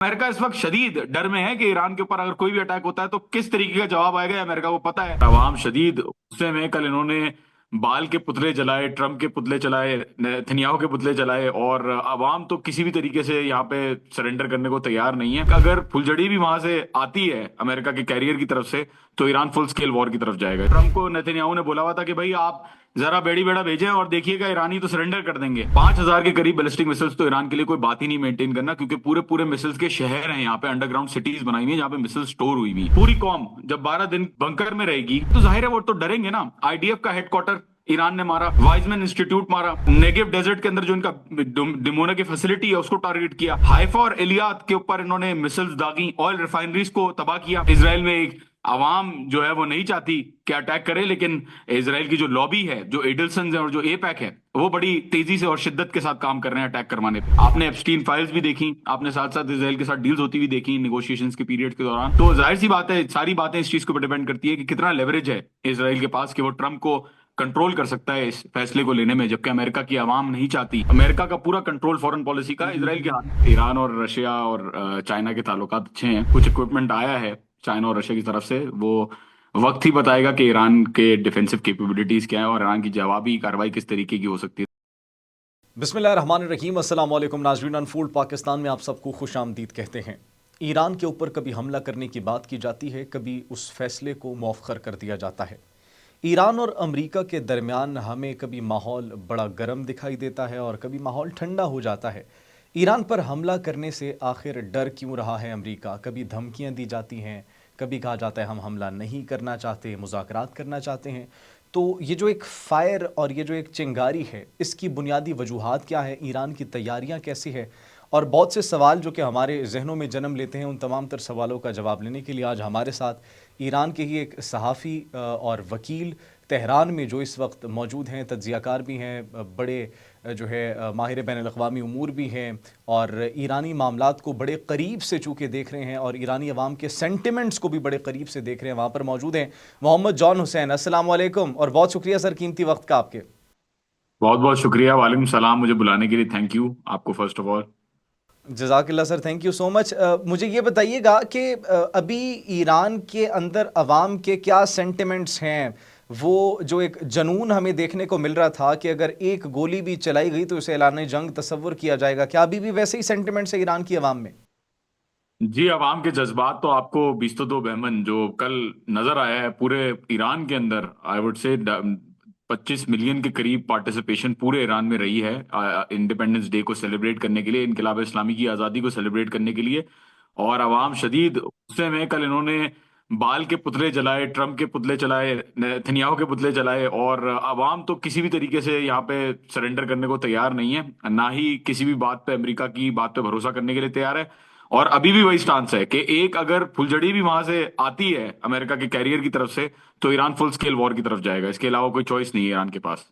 America इस वक्त शदीद डर में है कि ईरान के ऊपर अगर कोई भी अटैक होता है तो किस तरीके का जवाब आएगा ये अमेरिका को पता है। अवाम शदीद गुस्से में, कल इन्होंने बाल के पुतले जलाए, ट्रम्प के पुतले चलाए, नेतन्याहू के पुतले चलाए, और अवाम तो किसी भी तरीके से यहाँ पे सरेंडर करने को तैयार नहीं है। अगर फुलझड़ी भी वहां से आती है अमेरिका के कैरियर की तरफ से तो ईरान फुल स्केल वॉर की तरफ जाएगा। ट्रम्प को नेतन्याहू ने बोला हुआ था कि भाई आप जरा बेड़ी बेड़ा भेजें और देखिएगा ईरानी तो सरेंडर कर देंगे। 5,000 के करीब बैलिस्टिक मिसाइल्स तो ईरान के लिए कोई बात ही नहीं मेंटेन करना, क्योंकि पूरे पूरे मिसाइल्स के शहर हैं यहाँ पे, अंडरग्राउंड सिटीज बनाई हुई है जहाँ पे मिसाइल स्टोर हुई हुई। पूरी कौम जब 12 दिन बंकर में रहेगी तो जाहिर है वो तो डरेंगे ना। आईडीएफ का हेडक्वार्टर ईरान ने मारा, वाइजमैन इंस्टीट्यूट मारा, नेगेव डेजर्ट के अंदर जो इनका डिमोना की फैसिलिटी है उसको टारगेट किया, हाइफा और एलियात के ऊपर इन्होंने मिसाइल्स दागी, ऑयल रिफाइनरीज को तबाह किया। इसराइल में एक आवाम जो है वो नहीं चाहती कि अटैक करे, लेकिन इसराइल की जो लॉबी है, जो एडल्सन है और जो एपैक है, वो बड़ी तेजी से और शिद्दत के साथ काम कर रहे हैं अटैक करवाने पे। आपने एप्स्टीन फाइल्स भी देखी, आपने साथ साथ इसराइल के साथ डील्स होती हुई देखी नेगोशिएशंस के पीरियड के दौरान। तो जाहिर सी बात है, सारी बातें इस चीज के ऊपर डिपेंड करती है कि कितना लेवरेज है इसराइल के पास कि वो ट्रंप को कंट्रोल कर सकता है इस फैसले को लेने में, जबकि अमेरिका की आवाम नहीं चाहती। अमेरिका का पूरा कंट्रोल फॉरेन पॉलिसी का इसराइल के हाथ। ईरान और रशिया और चाइना के ताल्लुकात अच्छे हैं, कुछ इक्विपमेंट आया है चाइना और रशिया की तरफ से। वो वक्त ही बताएगा कि ईरान के डिफेंसिव कैपेबिलिटीज क्या है और ईरान की जवाबी कार्रवाई किस तरीके की हो सकती है। बिस्मिल्लाहिर्रहमानिर्रहीम, अस्सलाम वालेकुम नाज़रीन। अनफोल्ड पाकिस्तान में आप सबको खुश आमदीद कहते हैं। ईरान के ऊपर कभी हमला करने की बात की जाती है, कभी उस फैसले को मौखर कर दिया जाता है। ईरान और अमेरिका के दरमियान हमें कभी माहौल बड़ा गर्म दिखाई देता है और कभी माहौल ठंडा हो जाता है। ईरान पर हमला करने से आखिर डर क्यों रहा है अमेरिका? कभी धमकियां दी जाती हैं, कभी कहा जाता है हम हमला नहीं करना चाहते, मुज़ाकरात करना चाहते हैं। तो ये जो एक फ़ायर और ये जो एक चिंगारी है, इसकी बुनियादी वजूहात क्या है? ईरान की तैयारियां कैसी है? और बहुत से सवाल जो कि हमारे जहनों में जन्म लेते हैं, उन तमाम तर सवालों का जवाब लेने के लिए आज हमारे साथ ईरान के ही एक सहाफ़ी और वकील तेहरान में जो इस वक्त मौजूद हैं, तज्ज़ियाकार भी हैं, बड़े जो है माहिर बैनुल-अक़वामी उमूर भी हैं और ईरानी मामलात को बड़े करीब से चूँकि देख रहे हैं और ईरानी अवाम के सेंटिमेंट्स को भी बड़े करीब से देख रहे हैं, वहाँ पर मौजूद हैं मोहम्मद जॉन हुसैन। अस्सलाम वालेकुम और बहुत शुक्रिया सर कीमती वक्त का आपके। बहुत बहुत शुक्रिया, वालेकुम सलाम। मुझे बुलाने के लिए थैंक यू आपको फर्स्ट ऑफ ऑल। जज़ाकल्लाह sir, thank you so much. मुझे ये बताइएगा कि अभी ईरान के अंदर अवाम के क्या सेंटिमेंट्स हैं? वो जो एक जनून हमें देखने को मिल रहा था कि अगर एक गोली भी चलाई गई तो उसे ऐलान जंग तस्वुर किया जाएगा, क्या अभी भी वैसे ही सेंटिमेंट्स है ईरान की अवाम में? जी, आवाम के जज्बात तो आपको बीसतो दो बहमन जो कल नजर आया है पूरे ईरान के अंदर, आई वुड से 25 मिलियन के करीब पार्टिसिपेशन पूरे ईरान में रही है इंडिपेंडेंस डे को सेलिब्रेट करने के लिए, इनकलाब इस्लामी की आज़ादी को सेलिब्रेट करने के लिए। और आवाम शदीद गुस्से में, कल इन्होंने बाल के पुतले जलाए, ट्रम्प के पुतले चलाए, नेतन्याहू के पुतले चलाए, और आवाम तो किसी भी तरीके से यहाँ पे सरेंडर करने को तैयार नहीं है, ना ही किसी भी बात पे, अमेरिका की बात पे भरोसा करने के लिए तैयार है। और अभी भी वही स्टांस है कि एक अगर फुलझड़ी भी वहां से आती है अमेरिका के कैरियर की तरफ से तो ईरान फुल स्केल वॉर की तरफ जाएगा। इसके अलावा कोई चॉइस नहीं है ईरान के पास।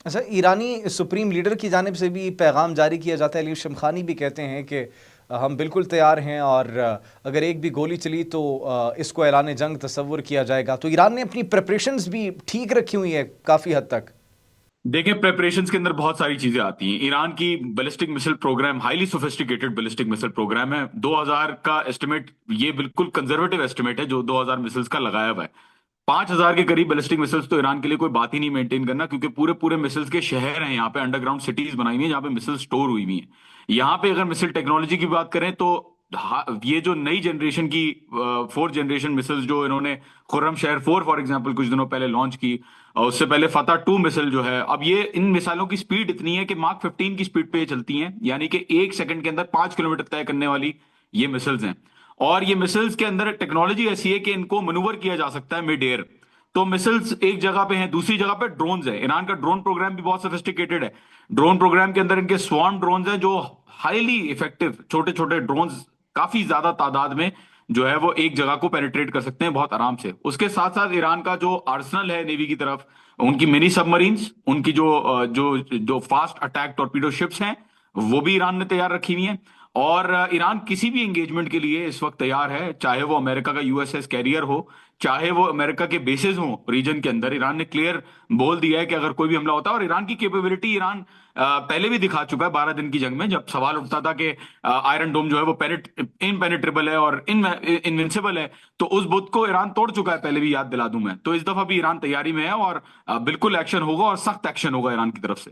अच्छा, ईरानी सुप्रीम लीडर की जानिब से भी पैगाम जारी किया जाता है। अली शमखानी भी कहते हैं कि हम बिल्कुल तैयार हैं और अगर एक भी गोली चली तो इसको ऐलान जंग तस्वुर किया जाएगा। तो ईरान ने अपनी प्रिपरेशंस भी ठीक रखी हुई है काफ़ी हद तक। देखिए, प्रेपरेशंस के अंदर बहुत सारी चीजें आती हैं। ईरान की ballistic missile program highly sophisticated ballistic missile program है। 2000 का एस्टिमेट, ये बिल्कुल कंजर्वेटिव एस्टिमेट है जो 2000 मिसाइल्स का लगाया हुआ है। 5,000 के करीब बैलिस्टिक मिसाइल्स तो ईरान के लिए कोई बात ही नहीं मेंटेन करना, क्योंकि पूरे पूरे मिसाइल्स के शहर हैं यहाँ पे, अंडरग्राउंड सिटीज बनाई हुई है जहाँ पे मिसाइल स्टोर हुई हुई है। यहाँ पे अगर मिसाइल टेक्नोलॉजी की बात करें तो ये जो नई जनरेशन की फोर्थ जनरेशन मिसाइल्स जो इन्होंने खुर्रम शहर 4 फॉर एग्जांपल कुछ दिनों पहले लॉन्च की, और उससे पहले फतह 2 मिसाइल जो है, अब ये इन मिसाइलों की स्पीड इतनी है कि मार्क 15 की स्पीड पे ये चलती हैं, यानी कि 1 सेकंड के अंदर 5 किलोमीटर तय करने वाली ये मिसाइल्स हैं। और ये मिसाइल्स के अंदर टेक्नोलॉजी ऐसी है कि इनको मनूवर किया जा सकता है मिड एयर। तो मिसाइल्स एक जगह पे हैं, दूसरी जगह पे ड्रोन्स है। ईरान का ड्रोन प्रोग्राम भी बहुत सोफिस्टिकेटेड है। ड्रोन प्रोग्राम के अंदर इनके स्वॉर्म ड्रोन्स हैं जो हाईली इफेक्टिव, छोटे छोटे ड्रोन्स काफी ज्यादा तादाद में जो है वो एक जगह को पेनिट्रेट कर सकते हैं बहुत आराम से। उसके साथ साथ ईरान का जो आर्सनल है नेवी की तरफ, उनकी मिनी सबमरीन्स, उनकी जो जो जो फास्ट अटैक टॉर्पीडो शिप्स हैं, वो भी ईरान ने तैयार रखी हुई हैं। और ईरान किसी भी एंगेजमेंट के लिए इस वक्त तैयार है, चाहे वो अमेरिका का यूएसएस कैरियर हो, चाहे वो अमेरिका के बेसेस हो रीजन के अंदर। ईरान ने क्लियर बोल दिया है कि अगर कोई भी हमला होता है, और ईरान की कैपेबिलिटी ईरान पहले भी दिखा चुका है 12 दिन की जंग में, जब सवाल उठता था कि आयरन डोम जो है वो इनपेनिट्रेबल है और इनविंसिबल है, तो उस बुत को ईरान तोड़ चुका है, पहले भी याद दिला दूं मैं। तो इस दफा भी ईरान तैयारी में है और बिल्कुल एक्शन होगा और सख्त एक्शन होगा ईरान की तरफ से।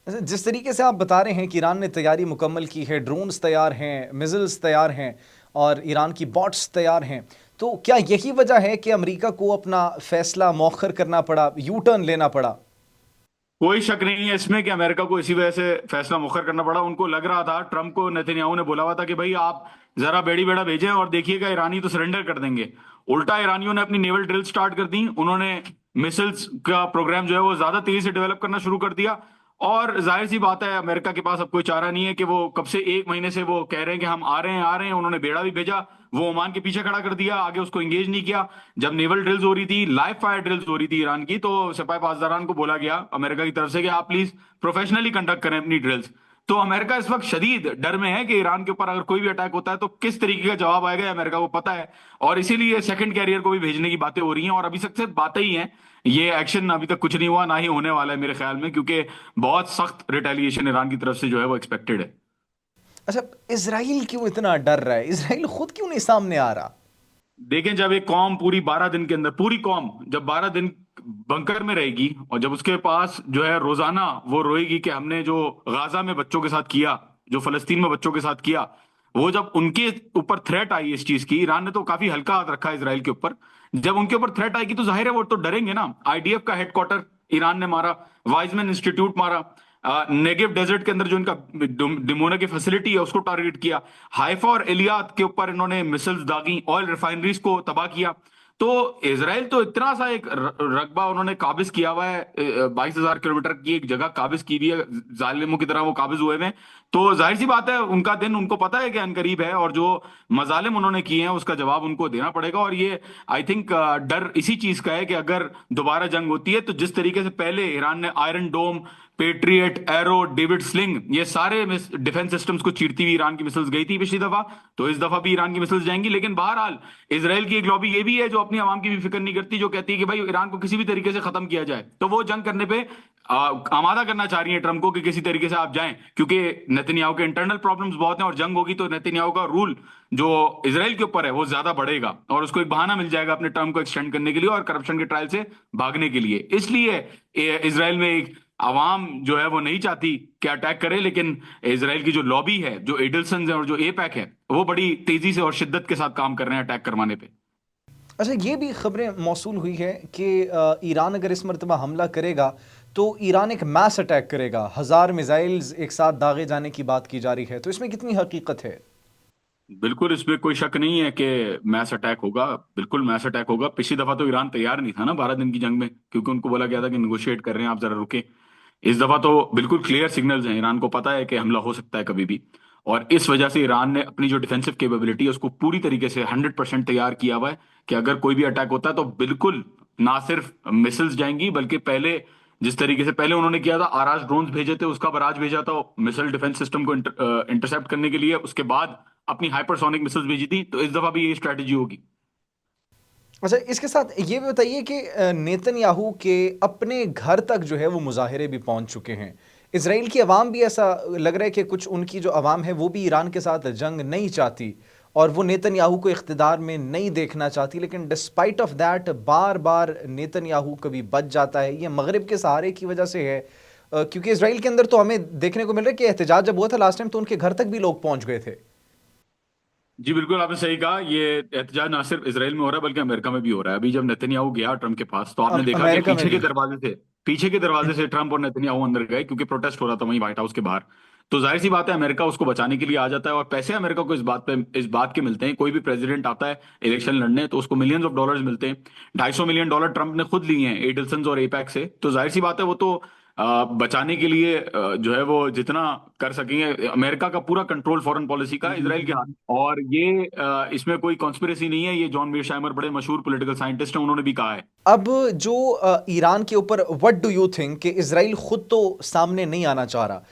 अच्छा, जिस तरीके से आप बता रहे हैं कि ईरान ने तैयारी मुकम्मल की है, ड्रोन्स तैयार हैं, मिसाइल्स तैयार हैं और ईरान की बॉट्स तैयार हैं, तो क्या यही वजह है कि अमेरिका को अपना फैसला मौखर करना पड़ा, यू टर्न लेना पड़ा? कोई शक नहीं है इसमें कि अमेरिका को इसी वजह से फैसला मुखर करना पड़ा। उनको लग रहा था, ट्रंप को नेतन्याहू ने बोला हुआ था कि भाई आप जरा बेड़ी बेड़ा भेजें और देखिएगा ईरानी तो सरेंडर कर देंगे। उल्टा ईरानियों ने अपनी नेवल ड्रिल स्टार्ट कर दी, उन्होंने मिसाइल्स का प्रोग्राम जो है वो ज्यादा तेजी से डेवलप करना शुरू कर दिया। और जाहिर सी बात है, अमेरिका के पास अब कोई चारा नहीं है कि वो कब से 1 महीने से वो कह रहे हैं कि हम आ रहे हैं आ रहे हैं। उन्होंने बेड़ा भी भेजा, वो ओमान के पीछे खड़ा कर दिया, आगे उसको एंगेज नहीं किया। जब नेवल ड्रिल्स हो रही थी, लाइव फायर ड्रिल्स हो रही थी ईरान की, तो सिपाही पासदारान को बोला गया अमेरिका की तरफ से कि आप प्लीज प्रोफेशनली कंडक्ट करें अपनी ड्रिल्स। तो अमेरिका इस वक्त शदीद डर में है कि ईरान के ऊपर अगर कोई भी अटैक होता है तो किस तरीके का जवाब आएगा, ये अमेरिका को पता है। और इसीलिए सेकंड कैरियर को भी भेजने की बातें हो रही हैं, और अभी तक सिर्फ बातें ही हैं। ये एक्शन अभी तक कुछ नहीं हुआ, ना ही होने वाला है मेरे ख्याल में, क्योंकि बहुत सख्त रिटेलिएशन ईरान की तरफ से जो है वो एक्सपेक्टेड है। अच्छा, इसराइल क्यों इतना डर रहा है? इसराइल खुद क्यों नहीं सामने आ रहा? देखें, जब एक कौम पूरी 12 दिन के अंदर, पूरी कौम जब 12 दिन बंकर में रहेगी, और जब उसके पास जो है रोजाना वो रोएगी कि हमने जो गाजा में बच्चों के साथ किया, जो फलस्तीन में बच्चों के साथ किया, वो जब उनके ऊपर थ्रेट आई इस चीज की, ईरान ने तो काफी हल्का हाथ रखा है इसराइल के ऊपर। जब उनके ऊपर थ्रेट आएगी तो जाहिर है वो तो डरेंगे ना। आईडीएफ का हेडक्वार्टर ईरान ने मारा, वाइजमैन इंस्टीट्यूट मारा, नेगेव डेजर्ट के अंदर जो इनका डिमोना की फैसिलिटी है उसको टारगेट किया, हाइफा और एलियात के ऊपर इन्होंने मिसाइल्स दागी, ऑयल रिफाइनरीज को तबाह किया। तो इसराइल तो इतना सा एक रकबा उन्होंने काबिज किया हुआ है, 22,000 किलोमीटर की एक जगह काबिज की हुई है, जालिमों की तरह वो काबिज हुए हैं। तो जाहिर सी बात है उनका दिन उनको पता है कि अनकरीब है, और जो मजालिम उन्होंने किए हैं उसका जवाब उनको देना पड़ेगा। और ये आई थिंक डर इसी चीज का है कि अगर दोबारा जंग होती है तो जिस तरीके से पहले ईरान ने आयरन डोम, पेट्रियट, एरो, डेविड स्लिंग, ये सारे डिफेंस सिस्टम्स को चीरती हुई ईरान की मिसाइल्स गई थी पिछली दफा, तो इस दफा भी ईरान की मिसाइल्स जाएंगी। लेकिन बहरहाल इसराइल की एक लॉबी ये भी है जो अपनी आवाम की भी फिक्र नहीं करती, जो कहती है कि भाई ईरान को किसी भी तरीके से खत्म किया जाए। तो वो जंग करने पे आमादा करना चाह रही है ट्रंप को कि किसी तरीके से आप जाएं, क्योंकि नेतन्याहू के इंटरनल प्रॉब्लम्स बहुत हैं, और जंग होगी तो नेतन्याहू का रूल जो इसराइल के ऊपर है वो ज्यादा बढ़ेगा, और उसको एक बहाना मिल जाएगा अपने टर्म को एक्सटेंड करने के लिए और करप्शन के ट्रायल से भागने के लिए। इसलिए इसराइल में एक आवाम जो है वो नहीं चाहती कि अटैक करे, लेकिन इसराइल की जो लॉबी है, जो एडल्सन है और जो एपैक है, वो बड़ी तेजी से और शिद्दत के साथ काम कर रहे हैं अटैक करवाने पे। अच्छा, ये भी खबरें मौसूल हुई है कि ईरान अगर इस मरतबा हमला करेगा तो ईरान एक मैस अटैक करेगा, 1000 मिसाइल्स एक साथ दागे जाने की बात की जा रही है, तो इसमें कितनी हकीकत है? बिल्कुल, इसमें कोई शक नहीं है कि मैस अटैक होगा, बिल्कुल मैस अटैक होगा। पिछली दफा तो ईरान तैयार नहीं था ना 12 दिन की जंग में, क्योंकि उनको बोला गया था कि निगोशिएट कर रहे हैं आप, जरा रुके। इस दफा तो बिल्कुल क्लियर सिग्नल्स हैं, ईरान को पता है कि हमला हो सकता है कभी भी। और इस वजह से ईरान ने अपनी जो डिफेंसिव कैपेबिलिटी है उसको पूरी तरीके से 100% तैयार किया हुआ है कि अगर कोई भी अटैक होता है तो बिल्कुल ना सिर्फ मिसाइल्स जाएंगी, बल्कि पहले जिस तरीके से पहले उन्होंने किया था, आराज ड्रोन्स भेजे थे, उसका बराज भेजा था मिसाइल डिफेंस सिस्टम को इंटरसेप्ट करने के लिए, उसके बाद अपनी हाइपरसोनिक मिसाइल्स भेजी थी। तो इस दफा भी यही स्ट्रेटेजी होगी। अच्छा, इसके साथ ये भी बताइए कि नेतन्याहू के अपने घर तक जो है वो मुजाहिरे भी पहुंच चुके हैं। इसराइल की आवाम भी, ऐसा लग रहा है कि कुछ उनकी जो आवाम है वो भी ईरान के साथ जंग नहीं चाहती और वो नेतन्याहू को इख्तिदार में नहीं देखना चाहती, लेकिन despite of that bar bar Netanyahu कभी बच जाता है। ये मगरिब के सहारे की वजह से है, क्योंकि इसराइल के अंदर तो हमें देखने को मिल रहा है कि एहतजाज जब हुआ था लास्ट टाइम तो उनके घर तक भी लोग पहुंच गए थे। जी बिल्कुल, आपने सही कहा। ये एहतजाज ना सिर्फ इसराइल में हो रहा है बल्कि अमेरिका में भी हो रहा है। अभी जब नेतन्याहू गया ट्रंप के पास तो आपने देखा कि अमेरिका में भी। पीछे के दरवाजे से ट्रंप और नेतन्याहू अंदर गए, क्योंकि प्रोटेस्ट हो रहा था वहीं व्हाइट हाउस के बाहर। तो जाहिर सी बात है अमेरिका उसको बचाने के लिए आ जाता है, और पैसे अमेरिका को इस बात के मिलते हैं। कोई भी प्रेसिडेंट आता है इलेक्शन लड़ने तो उसको मिलियंस ऑफ डॉलर्स मिलते हैं। $250 मिलियन ट्रंप ने खुद लिए हैं एडल्सन और एपैक से। तो जाहिर सी बात है वो तो बचाने के लिए जो है वो जितना कर सकेंगे। अमेरिका का पूरा कंट्रोल फॉरेन पॉलिसी का इसराइल के हाथ में। और ये इसमें कोई कॉन्स्पिरेसी नहीं है, ये जॉन मीरशाइमर बड़े मशहूर पॉलिटिकल साइंटिस्ट हैं, उन्होंने भी कहा है। अब जो ईरान के ऊपर व्हाट डू यू थिंक कि इसराइल खुद तो सामने नहीं आना चाह रहा,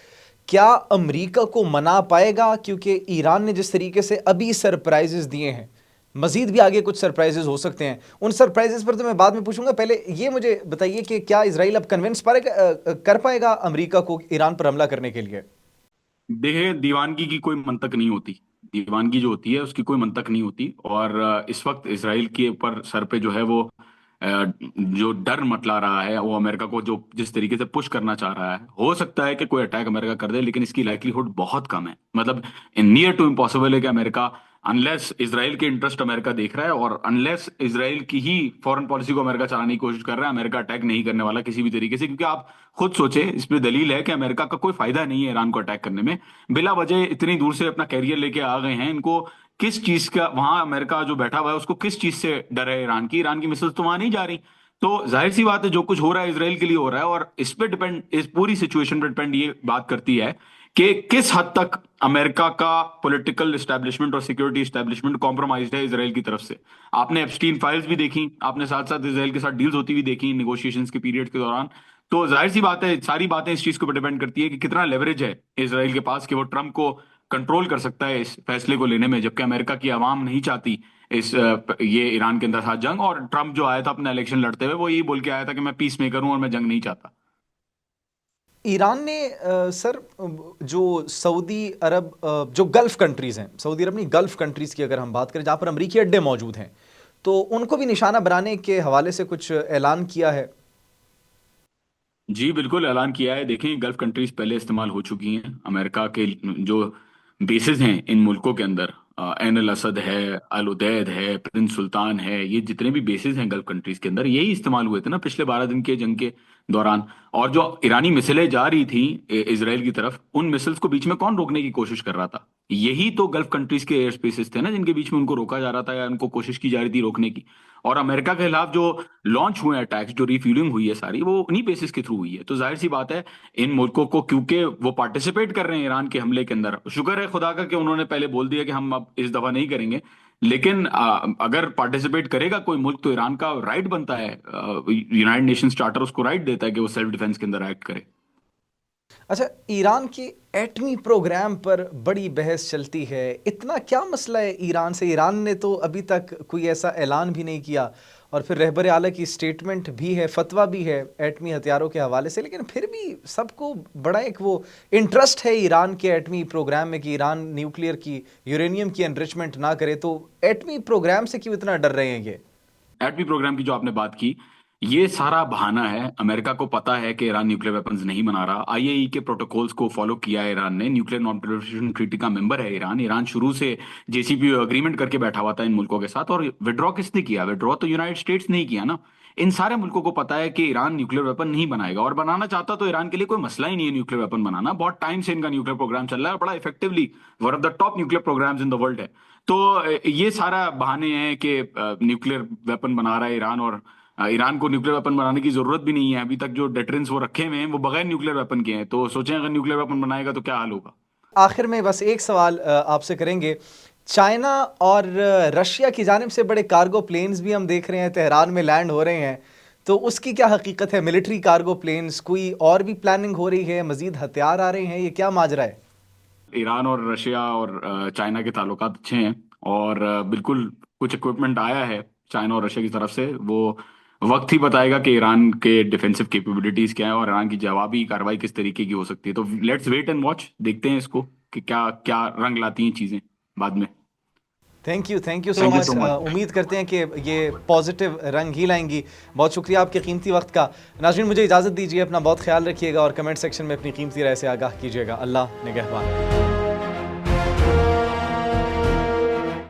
क्या अमेरिका को मना पाएगा? क्योंकि ईरान ने जिस तरीके से अभी सरप्राइजेस दिए हैं, मजीद भी आगे कुछ सरप्राइजेस हो सकते हैं। उन सरप्राइजेस पर तो मैं बाद में पूछूंगा, पहले ये मुझे बताइए कि क्या इजराइल अब कन्विंस कर पाएगा अमेरिका को ईरान पर हमला करने के लिए? देखिए, दीवानगी की कोई मंतक नहीं होती। दीवानगी जो होती है उसकी कोई मंतक नहीं होती। और इस वक्त इसराइल के ऊपर सर पे जो है वो जो डर मंडरा रहा है, वो अमेरिका को जो जिस तरीके से पुश करना चाह रहा है, हो सकता है कि कोई अटैक अमेरिका कर दे, लेकिन इसकी लाइक्लीहुड बहुत कम है। मतलब नियर टू इम्पॉसिबल है कि अमेरिका, अनलेस इसराइल के इंटरेस्ट अमेरिका देख रहा है और अनलेस इसराइल की ही फॉरेन पॉलिसी को अमेरिका चलाने की कोशिश कर रहा है, अमेरिका अटैक नहीं करने वाला किसी भी तरीके से। क्योंकि आप खुद सोचे, इस पे दलील है कि अमेरिका का कोई फायदा नहीं है ईरान को अटैक करने में। बिला वजह इतनी दूर से अपना कैरियर लेके आ गए हैं, इनको किस चीज का, वहां अमेरिका जो बैठा हुआ है उसको किस चीज से डर है ईरान की मिसाइल्स तो वहां नहीं जा रही। तो जाहिर सी बात है जो कुछ हो रहा है इसराइल के लिए हो रहा है। और इस पे डिपेंड, इस पूरी सिचुएशन पे डिपेंड ये बात करती है कि किस हद तक अमेरिका का पॉलिटिकल एस्टेब्लिशमेंट और सिक्योरिटी एस्टेब्लिशमेंट कॉम्प्रोमाइज्ड है इसराइल की तरफ से। आपने एप्स्टीन फाइल्स भी देखी, आपने साथ साथ इसराइल के साथ डील्स होती हुई देखी नेगोशिएशंस के पीरियड के दौरान। तो जाहिर सी बात है, सारी बातें इस चीज के ऊपर डिपेंड करती है कि कितना लेवरेज है इसराइल के पास कि वो ट्रंप को कंट्रोल कर सकता है इस फैसले को लेने में, जबकि अमेरिका की आवाम नहीं चाहती इस ये ईरान के अंदर साथ जंग। और ट्रंप जो आया था अपना इलेक्शन लड़ते हुए, वो यही बोल के आया था कि मैं पीस मेकर हूं और मैं जंग नहीं चाहता। ईरान ने सर, जो सऊदी अरब, जो गल्फ कंट्रीज़ हैं, सऊदी अरब नहीं, गल्फ कंट्रीज़ की अगर हम बात करें जहाँ पर अमरीकी अड्डे मौजूद हैं, तो उनको भी निशाना बनाने के हवाले से कुछ ऐलान किया है? जी बिल्कुल, ऐलान किया है। देखें, गल्फ कंट्रीज पहले इस्तेमाल हो चुकी हैं। अमेरिका के जो बेसिस हैं इन मुल्कों के अंदर, एन अल असद है, अल उदैद है, प्रिंस सुल्तान है, ये जितने भी बेसिस हैं गल्फ कंट्रीज के अंदर, यही इस्तेमाल हुए थे ना पिछले 12 दिन के जंग के दौरान। और जो ईरानी मिसाइलें जा रही थी इसराइल की तरफ, उन मिसाइल्स को बीच में कौन रोकने की कोशिश कर रहा था? यही तो गल्फ कंट्रीज के एयर स्पेसेस थे ना, जिनके बीच में उनको रोका जा रहा था या उनको कोशिश की जा रही थी रोकने की। और अमेरिका के खिलाफ जो लॉन्च हुए अटैक्स, जो रिफ्यूलिंग हुई है सारी, वो उन्हीं बेसिस के थ्रू हुई है। तो जाहिर सी बात है, इन मुल्कों को, क्योंकि वो पार्टिसिपेट कर रहे हैं ईरान के हमले के अंदर, शुक्र है खुदा का कि उन्होंने पहले बोल दिया कि हम अब इस दफा नहीं करेंगे। लेकिन अगर पार्टिसिपेट करेगा कोई मुल्क, तो ईरान का राइट बनता है, यूनाइटेड नेशंस चार्टर उसको राइट देता है कि वो सेल्फ डिफेंस के अंदर एक्ट करे। अच्छा, ईरान के एटमी प्रोग्राम पर बड़ी बहस चलती है। इतना क्या मसला है ईरान से? ईरान ने तो अभी तक कोई ऐसा ऐलान भी नहीं किया, और फिर रहबर आला की स्टेटमेंट भी है, फतवा भी है एटमी हथियारों के हवाले से, लेकिन फिर भी सबको बड़ा एक वो इंटरेस्ट है ईरान के एटमी प्रोग्राम में कि ईरान न्यूक्लियर की, यूरेनियम की एनरिचमेंट ना करे। तो एटमी प्रोग्राम से क्यों इतना डर रहे हैं ये? एटमी प्रोग्राम की जो आपने बात की, ये सारा बहाना है। अमेरिका को पता है कि ईरान न्यूक्लियर वेपन्स नहीं बना रहा। आईएई के प्रोटोकॉल्स को फॉलो किया है ईरान ने। न्यूक्लियर नॉन प्रोलिफरेशन ट्रीटी का मेंबर है ईरान। ईरान शुरू से जेसीपीओ अग्रीमेंट करके बैठा हुआ था इन मुल्कों के साथ। और विड्रॉ किसने किया? विड्रॉ तो यूनाइटेड स्टेट्स ने ही किया ना। इन सारे मुल्कों को पता है कि ईरान न्यूक्लियर वेपन नहीं बनाएगा, और बनाना चाहता तो ईरान के लिए कोई मसला ही नहीं है न्यूक्लियर वेपन बनाना। बहुत टाइम से इनका न्यूक्लियर प्रोग्राम चल रहा है और बड़ा effectively one of the top nuclear programs in the world है। तो ये सारा बहाने हैं कि न्यूक्लियर वेपन बना रहा है ईरान, और ईरान को न्यूक्लियर वेपन बनाने की जरूरत भी नहीं है। अभी तक जो डेटरेंस वो रखे हुए हैं वो बगैर न्यूक्लियर वेपन के हैं। तो सोचें अगर न्यूक्लियर वेपन बनाएगा तो क्या हाल होगा। आखिर में बस एक सवाल आपसे करेंगे। चाइना और रशिया की जानिब से बड़े कार्गो प्लेन्स भी हम देख रहे हैं तेहरान में लैंड हो रहे हैं, तो उसकी क्या हकीकत है? मिलिट्री कार्गो प्लेन्स, कोई और भी प्लानिंग हो रही है? मजीद हथियार आ रहे हैं? ये क्या माजरा है? ईरान और रशिया और चाइना के ताल्लुकात अच्छे हैं। और बिल्कुल कुछ इक्विपमेंट आया है चाइना और रशिया की तरफ से। वो वक्त ही बताएगा कि ईरान के डिफेंसिव कैपेबिलिटीज क्या है और ईरान की जवाबी कार्रवाई किस तरीके की हो सकती है। तो लेट्स वेट एंड वॉच, देखते हैं इसको कि क्या क्या रंग लाती हैं चीजें बाद में। Thank you so thank you much. So much. उम्मीद करते हैं कि ये पॉजिटिव रंग ही लाएंगी। बहुत शुक्रिया आपके कीमती वक्त का। नाज़रीन, मुझे इजाज़त दीजिए, अपना बहुत ख्याल रखिएगा और कमेंट सेक्शन में अपनी कीमती राय से आगाह कीजिएगा। अल्लाह निगहबान।